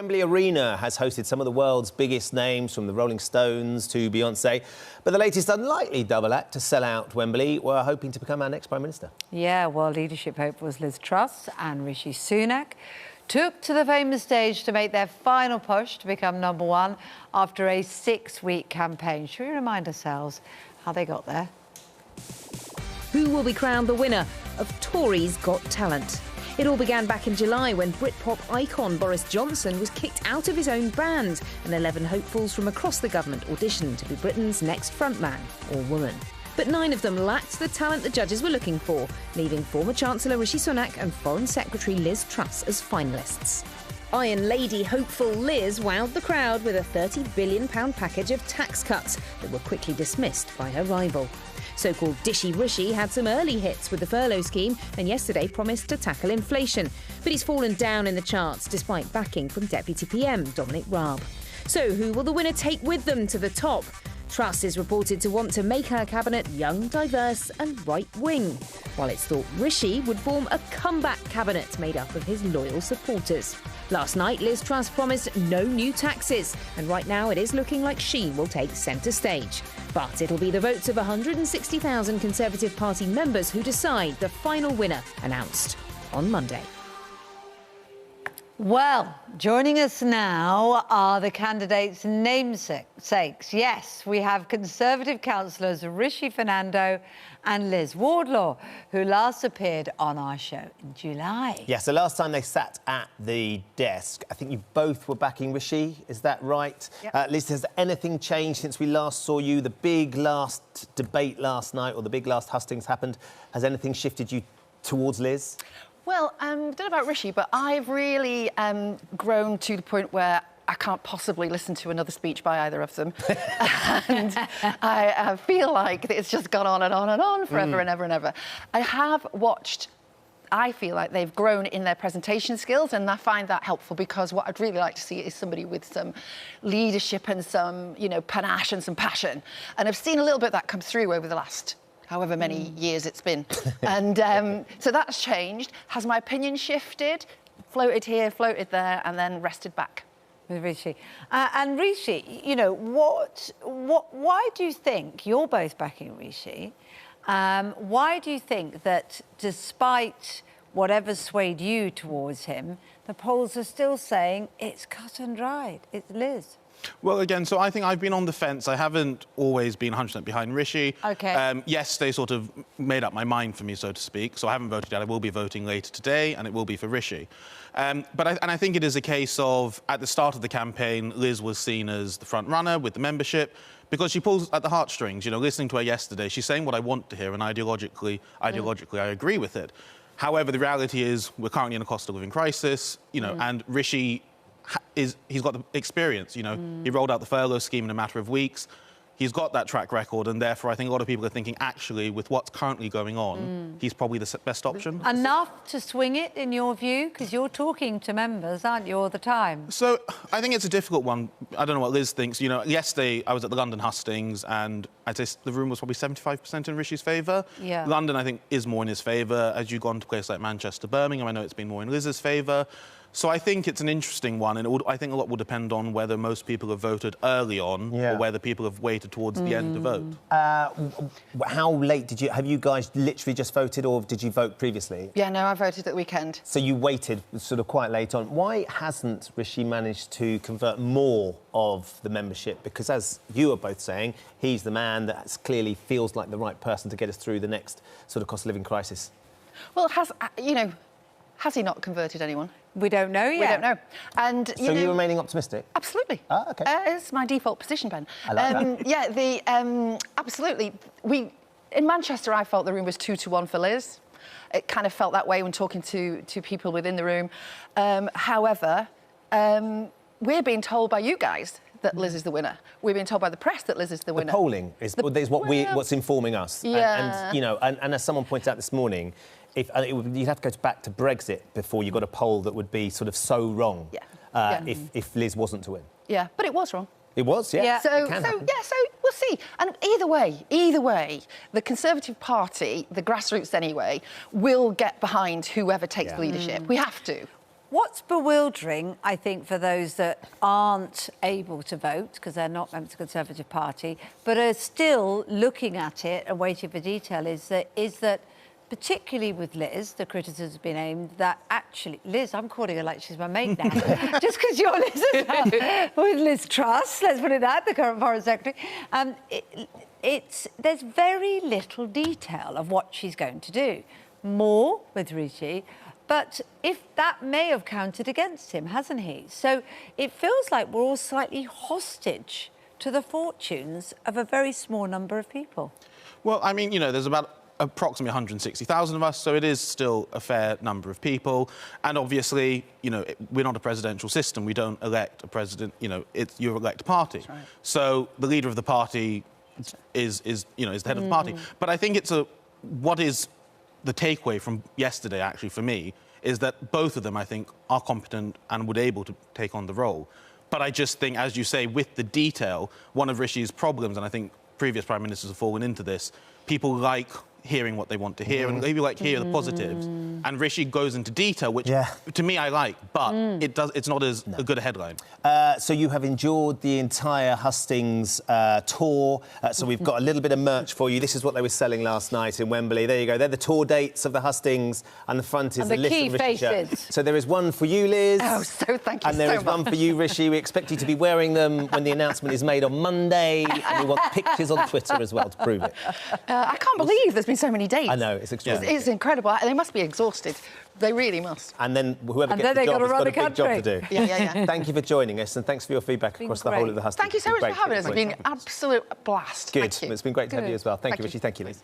Wembley Arena has hosted some of the world's biggest names, from the Rolling Stones to Beyoncé. But the latest unlikely double act to sell out Wembley were hoping to become our next Prime Minister. Yeah, world leadership hopefuls Liz Truss and Rishi Sunak took to the famous stage to make their final push to become #1 after a 6-week campaign. Should we remind ourselves how they got there? Who will be crowned the winner of Tories Got Talent? It all began back in July when Britpop icon Boris Johnson was kicked out of his own band, and 11 hopefuls from across the government auditioned to be Britain's next frontman or woman. But 9 of them lacked the talent the judges were looking for, leaving former Chancellor Rishi Sunak and Foreign Secretary Liz Truss as finalists. Iron Lady hopeful Liz wowed the crowd with a £30 billion package of tax cuts that were quickly dismissed by her rival. So-called Dishy Rishi had some early hits with the furlough scheme and yesterday promised to tackle inflation. But he's fallen down in the charts despite backing from Deputy PM Dominic Raab. So who will the winner take with them to the top? Truss is reported to want to make her cabinet young, diverse and right-wing, while it's thought Rishi would form a comeback cabinet made up of his loyal supporters. Last night, Liz Truss promised no new taxes, and right now it is looking like she will take centre stage. But it'll be the votes of 160,000 Conservative Party members who decide the final winner, announced on Monday. Well, joining us now are the candidates' namesakes. Yes, we have Conservative councillors Rishi, Fernando and Liz Wardlaw, who last appeared on our show in July. Yes, the last time they sat at the desk, I think you both were backing Rishi, is that right? Yep. Liz, has anything changed since we last saw you? The big last debate last night, or the big last hustings happened. Has anything shifted you towards Liz? Well, I don't know about Rishi, but I've really grown to the point where I can't possibly listen to another speech by either of them. And I feel like it's just gone on and on and on forever and ever and ever. I have watched... I feel like they've grown in their presentation skills, and I find that helpful, because what I'd really like to see is somebody with some leadership and some, panache and some passion. And I've seen a little bit of that come through over the last however many years it's been. And so that's changed. Has my opinion shifted? Floated here, floated there, and then rested back. With Rishi. And Rishi, why do you think, you're both backing Rishi, why do you think that despite whatever swayed you towards him, the polls are still saying it's cut and dried, it's Liz? Well, again, so I think I've been on the fence. I haven't always been 100% behind Rishi. OK. Yes, they sort of made up my mind for me, so to speak. So I haven't voted yet. I will be voting later today, and it will be for Rishi. But I think it is a case of, at the start of the campaign, Liz was seen as the front runner with the membership, because she pulls at the heartstrings. Listening to her yesterday, she's saying what I want to hear, and ideologically, I agree with it. However, the reality is we're currently in a cost of living crisis, and Rishi... he's got the experience, He rolled out the furlough scheme in a matter of weeks. He's got that track record, and therefore I think a lot of people are thinking, actually, with what's currently going on, he's probably the best option. Enough to swing it, in your view? Because you're talking to members, aren't you, all the time? So I think it's a difficult one. I don't know what Liz thinks. Yesterday I was at the London Hustings, and I'd say the room was probably 75% in Rishi's favour. Yeah. London, I think, is more in his favour. As you go on to places like Manchester, Birmingham, I know it's been more in Liz's favour. So I think it's an interesting one, and I think a lot will depend on whether most people have voted early on or whether people have waited towards the end to vote. How late have you guys literally just voted, or did you vote previously? Yeah, no, I voted at the weekend. So you waited sort of quite late on. Why hasn't Rishi managed to convert more of the membership? Because, as you are both saying, he's the man that clearly feels like the right person to get us through the next sort of cost of living crisis. Well, has he not converted anyone? We don't know yet. We don't know. And, so you're remaining optimistic? Absolutely. Ah, OK. It's my default position, Ben. I like that. Yeah, absolutely. In Manchester, I felt the room was 2-1 for Liz. It kind of felt that way when talking to people within the room. However, we're being told by you guys that Liz is the winner. We're being told by the press that Liz is the winner. The polling is what's informing us. Yeah. And as someone pointed out this morning, you'd have to go back to Brexit before you got a poll that would be sort of so wrong. If Liz wasn't to win. Yeah, but it was wrong. It was, yeah. So we'll see. And either way, the Conservative Party, the grassroots anyway, will get behind whoever takes the leadership. We have to. What's bewildering, I think, for those that aren't able to vote, because they're not members of the Conservative Party, but are still looking at it and waiting for detail, is that particularly with Liz, the criticism has been aimed that actually... Liz, I'm calling her like she's my mate now. Just because you're Liz as well. With Liz Truss, let's put it that, the current Foreign Secretary. There's very little detail of what she's going to do. More with Rishi, but if that may have counted against him, hasn't he? So it feels like we're all slightly hostage to the fortunes of a very small number of people. Well, I mean, you know, there's about approximately 160,000 of us, so it is still a fair number of people. And obviously, you know, we're not a presidential system. We don't elect a president. You know, you elect a party. Right. So the leader of the party is the head of the party. But I think what is the takeaway from yesterday, actually, for me, is that both of them, I think, are competent and would able to take on the role. But I just think, as you say, with the detail, one of Rishi's problems, and I think previous prime ministers have fallen into this, people like hearing what they want to hear, and maybe like hear the positives. And Rishi goes into detail, which to me I like, but it's not as a good a headline. So you have endured the entire Hustings tour. So we've got a little bit of merch for you. This is what they were selling last night in Wembley. There you go. They're the tour dates of the Hustings, and the front is the Liz key and Rishi faces. shirt. So there is one for you, Liz. Oh, so thank you and there is one for you, Rishi. We expect you to be wearing them when the announcement is made on Monday, and we want pictures on Twitter as well to prove it. I can't believe there's been so many dates. I know, it's extraordinary. It's incredible. They must be exhausted. They really must. And then whoever gets the job has got a big job to do. Yeah. Thank you for joining us, and thanks for your feedback across the whole of the Hustings. Thank you so much for having us. It's been an absolute blast. Good. Thank you. It's been great to have you as well. Thank you, Rishi. Thank you, Liz.